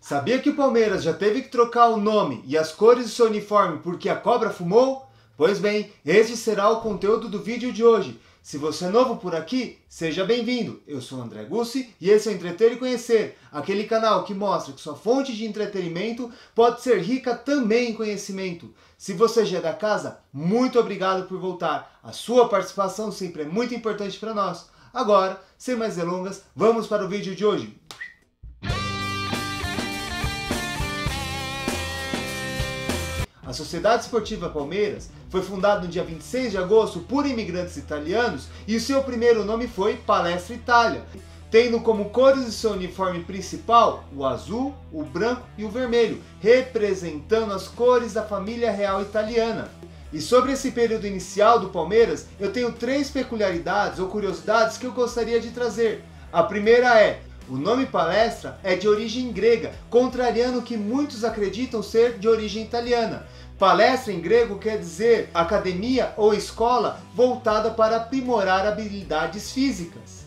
Sabia que o Palmeiras já teve que trocar o nome e as cores do seu uniforme porque a cobra fumou? Pois bem, este será o conteúdo do vídeo de hoje. Se você é novo por aqui, seja bem-vindo. Eu sou André Gussi e esse é o Entreter e Conhecer, aquele canal que mostra que sua fonte de entretenimento pode ser rica também em conhecimento. Se você já é da casa, muito obrigado por voltar. A sua participação sempre é muito importante para nós. Agora, sem mais delongas, vamos para o vídeo de hoje. A Sociedade Esportiva Palmeiras foi fundada no dia 26 de agosto por imigrantes italianos e o seu primeiro nome foi Palestra Itália, tendo como cores do seu uniforme principal o azul, o branco e o vermelho, representando as cores da família real italiana. E sobre esse período inicial do Palmeiras, eu tenho três peculiaridades ou curiosidades que eu gostaria de trazer. A primeira é: o nome Palestra é de origem grega, contrariando o que muitos acreditam ser de origem italiana. Palestra em grego quer dizer academia ou escola voltada para aprimorar habilidades físicas.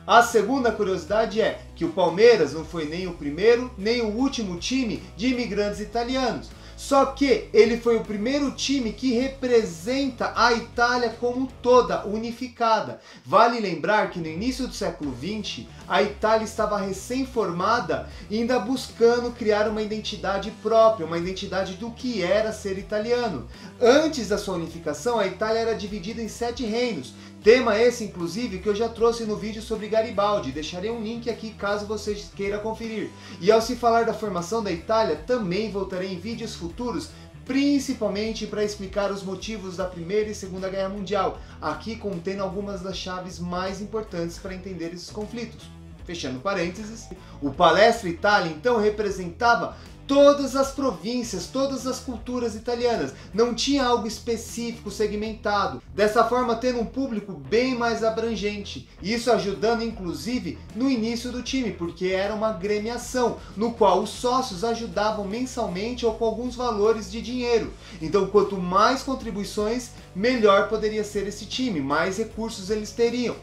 A segunda curiosidade é que o Palmeiras não foi nem o primeiro nem o último time de imigrantes italianos. Só que ele foi o primeiro time que representa a Itália como toda, unificada. Vale lembrar que no início do século XX, a Itália estava recém-formada e ainda buscando criar uma identidade própria, uma identidade do que era ser italiano. Antes da sua unificação, a Itália era dividida em 7 reinos. Tema esse, inclusive, que eu já trouxe no vídeo sobre Garibaldi. Deixarei um link aqui caso você queira conferir. E ao se falar da formação da Itália, também voltarei em vídeos futuros, principalmente para explicar os motivos da Primeira e Segunda Guerra Mundial, aqui contendo algumas das chaves mais importantes para entender esses conflitos. Fechando parênteses, o Palestra Itália então representava todas as províncias, todas as culturas italianas, não tinha algo específico segmentado, dessa forma tendo um público bem mais abrangente, isso ajudando inclusive no início do time, porque era uma gremiação, no qual os sócios ajudavam mensalmente ou com alguns valores de dinheiro, então quanto mais contribuições, melhor poderia ser esse time, mais recursos eles teriam.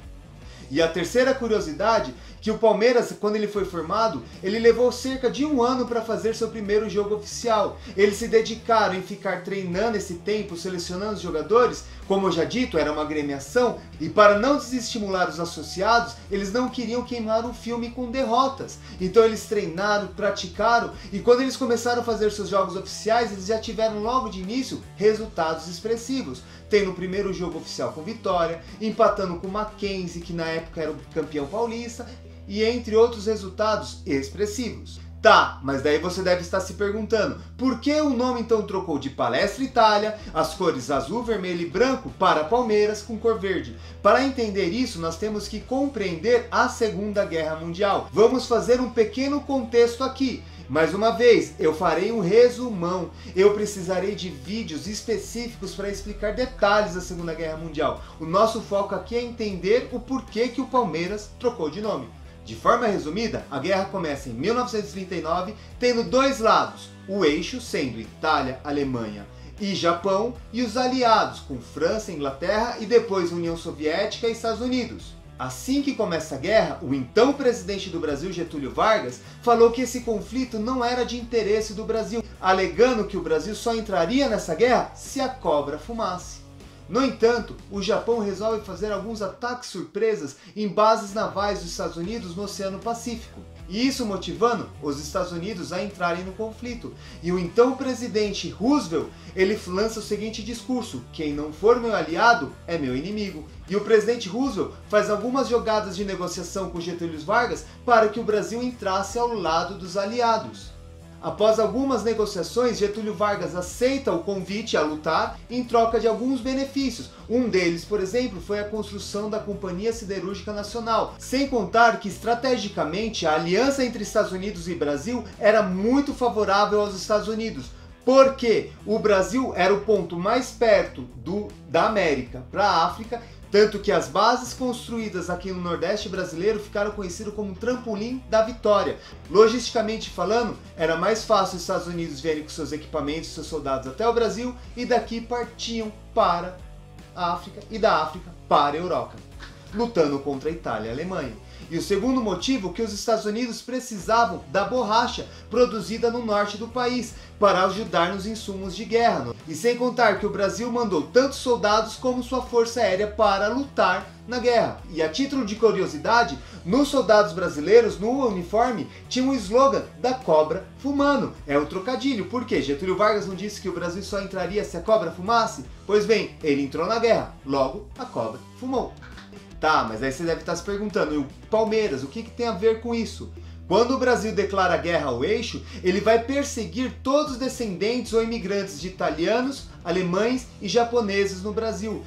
E a terceira curiosidade, que o Palmeiras, quando ele foi formado, ele levou cerca de 1 ano para fazer seu primeiro jogo oficial. Eles se dedicaram em ficar treinando esse tempo, selecionando os jogadores, como eu já dito, era uma agremiação, e para não desestimular os associados, eles não queriam queimar um filme com derrotas. Então eles treinaram, praticaram, e quando eles começaram a fazer seus jogos oficiais, eles já tiveram logo de início resultados expressivos. Tendo o primeiro jogo oficial com vitória, empatando com o Mackenzie, que na época era o campeão paulista, e entre outros resultados expressivos. Tá, mas daí você deve estar se perguntando, por que o nome então trocou de Palestra Itália, as cores azul, vermelho e branco, para Palmeiras com cor verde? Para entender isso, nós temos que compreender a Segunda Guerra Mundial. Vamos fazer um pequeno contexto aqui. Mais uma vez, eu farei um resumão. Eu precisarei de vídeos específicos para explicar detalhes da Segunda Guerra Mundial. O nosso foco aqui é entender o porquê que o Palmeiras trocou de nome. De forma resumida, a guerra começa em 1939, tendo dois lados, o eixo sendo Itália, Alemanha e Japão, e os aliados com França, Inglaterra e depois União Soviética e Estados Unidos. Assim que começa a guerra, o então presidente do Brasil, Getúlio Vargas, falou que esse conflito não era de interesse do Brasil, alegando que o Brasil só entraria nessa guerra se a cobra fumasse. No entanto, o Japão resolve fazer alguns ataques surpresas em bases navais dos Estados Unidos no Oceano Pacífico, e isso motivando os Estados Unidos a entrarem no conflito. E o então presidente Roosevelt, ele lança o seguinte discurso: quem não for meu aliado é meu inimigo. E o presidente Roosevelt faz algumas jogadas de negociação com Getúlio Vargas para que o Brasil entrasse ao lado dos aliados. Após algumas negociações, Getúlio Vargas aceita o convite a lutar em troca de alguns benefícios. Um deles, por exemplo, foi a construção da Companhia Siderúrgica Nacional. Sem contar que, estrategicamente, a aliança entre Estados Unidos e Brasil era muito favorável aos Estados Unidos, porque o Brasil era o ponto mais perto da América para a África, tanto que as bases construídas aqui no Nordeste brasileiro ficaram conhecidas como um trampolim da vitória. Logisticamente falando, era mais fácil os Estados Unidos virem com seus equipamentos, seus soldados até o Brasil, e daqui partiam para a África, e da África para a Europa, lutando contra a Itália e a Alemanha. E o segundo motivo, que os Estados Unidos precisavam da borracha produzida no norte do país para ajudar nos insumos de guerra. E sem contar que o Brasil mandou tanto soldados como sua força aérea para lutar na guerra. E a título de curiosidade, nos soldados brasileiros, no uniforme, tinha um slogan da cobra fumando. É o trocadilho, porque Getúlio Vargas não disse que o Brasil só entraria se a cobra fumasse? Pois bem, ele entrou na guerra, logo a cobra fumou. Tá, mas aí você deve estar se perguntando, e o Palmeiras, o que tem a ver com isso? Quando o Brasil declara guerra ao eixo, ele vai perseguir todos os descendentes ou imigrantes de italianos, alemães e japoneses no Brasil.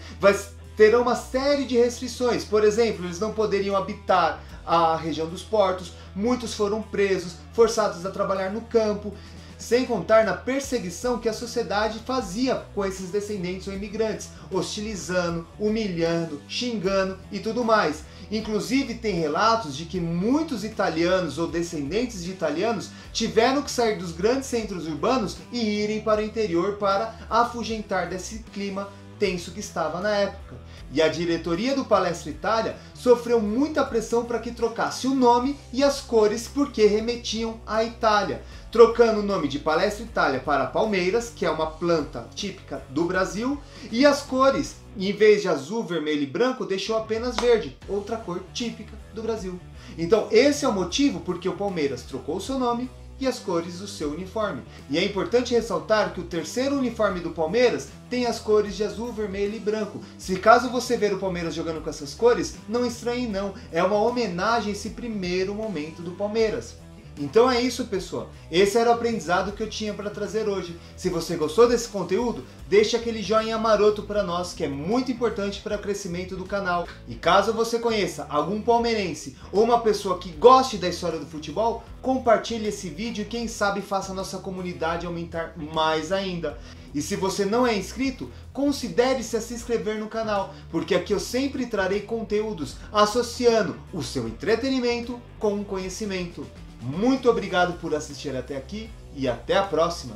Terão uma série de restrições, por exemplo, eles não poderiam habitar a região dos portos, muitos foram presos, forçados a trabalhar no campo, sem contar na perseguição que a sociedade fazia com esses descendentes ou imigrantes, hostilizando, humilhando, xingando e tudo mais. Inclusive tem relatos de que muitos italianos ou descendentes de italianos tiveram que sair dos grandes centros urbanos e irem para o interior para afugentar desse clima tenso que estava na época. E a diretoria do Palestra Itália sofreu muita pressão para que trocasse o nome e as cores porque remetiam à Itália, trocando o nome de Palestra Itália para Palmeiras, que é uma planta típica do Brasil, e as cores, em vez de azul, vermelho e branco, deixou apenas verde, outra cor típica do Brasil. Então esse é o motivo porque o Palmeiras trocou o seu nome e as cores do seu uniforme. E é importante ressaltar que o terceiro uniforme do Palmeiras tem as cores de azul, vermelho e branco. Se caso você ver o Palmeiras jogando com essas cores, não estranhe não, é uma homenagem a esse primeiro momento do Palmeiras. Então é isso, pessoal. Esse era o aprendizado que eu tinha para trazer hoje. Se você gostou desse conteúdo, deixe aquele joinha maroto para nós, que é muito importante para o crescimento do canal. E caso você conheça algum palmeirense ou uma pessoa que goste da história do futebol, compartilhe esse vídeo e quem sabe faça a nossa comunidade aumentar mais ainda. E se você não é inscrito, considere-se a se inscrever no canal, porque aqui eu sempre trarei conteúdos associando o seu entretenimento com o conhecimento. Muito obrigado por assistir até aqui e até a próxima!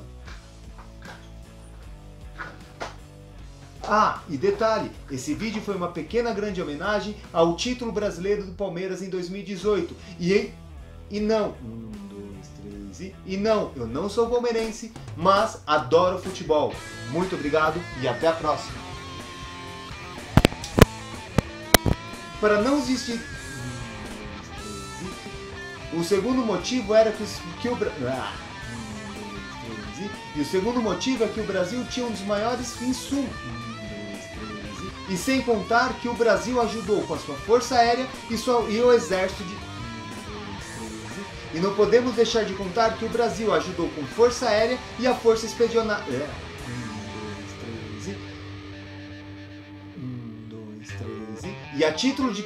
Ah, e detalhe, esse vídeo foi uma pequena grande homenagem ao título brasileiro do Palmeiras em 2018. E não, eu não sou palmeirense, mas adoro futebol. Muito obrigado e até a próxima! Para não existir... O segundo motivo era que o Brasil tinha um dos maiores insumos. E sem contar que o Brasil ajudou com a sua força aérea e o exército de... E não podemos deixar de contar que o Brasil ajudou com força aérea e a força expedicionária. E a título de